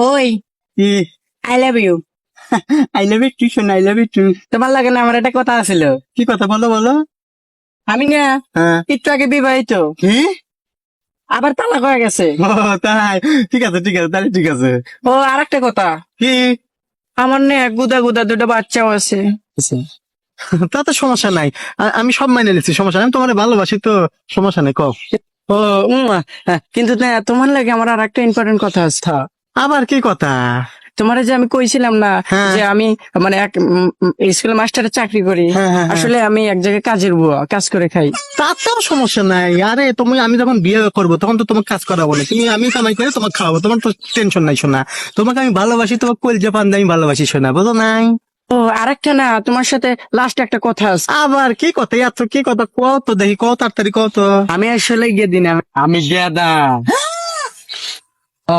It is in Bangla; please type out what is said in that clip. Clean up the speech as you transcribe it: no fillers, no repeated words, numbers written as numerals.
ওই কি I love you. I love you too শোনা, আই লাভ ইউ টু। তোমার লাগে না আমার একটা কথা আছিল। কি কথা বলো বলো। আমি না হ্যাঁ একটু আগে বিবাহিত, কি? আবার তালাক হয়ে গেছে। ও তাই, ঠিক আছে ঠিক আছে, তাহলে ঠিক আছে। ও আর একটা কথা, কি? আমার না গুদা গুদা দুটো বাচ্চাও আছে। তাতে সমস্যা নাই, আমি সব মাইনে নিচ্ছি, সমস্যা নাই, আমি তোমার ভালোবাসি তো, সমস্যা নাই কও। ও কিন্তু না তোমার লাগে আমার আর একটা ইম্পর্টেন্ট কথা আছে। আবার কি কথা? তোমার যে আমি কইছিলাম না হ্যাঁ। যে আমি মানে এক স্কুল মাস্টারের চাকরি করি, হ্যাঁ, হ্যাঁ, হ্যাঁ। আসলে আমি এক জায়গায় কাজের বুয়া, কাজ করে খাই। তাতেও সমস্যা নাই, আরে তুমি, আমি যখন বিয়ে করবো তখন তো তোমাকে কাজ করাবো না, তুমি আমি কামাই করে তোমাকে খাওয়াবো, তোমার তো টেনশন নাই শোনা। তোমাকে আমি ভালোবাসি, তোমাকে কলজা পান আমি ভালোবাসি শোনা, বুঝো নাই? ও আরেকটা না, তোমার সাথে লাস্ট একটা কথা আছে। আবার কি কথা, এত কি কথা, কত দেখি, কত তাড়াতাড়ি কত। আমি আসলে গিয়ে দিন আমি গেদা। হ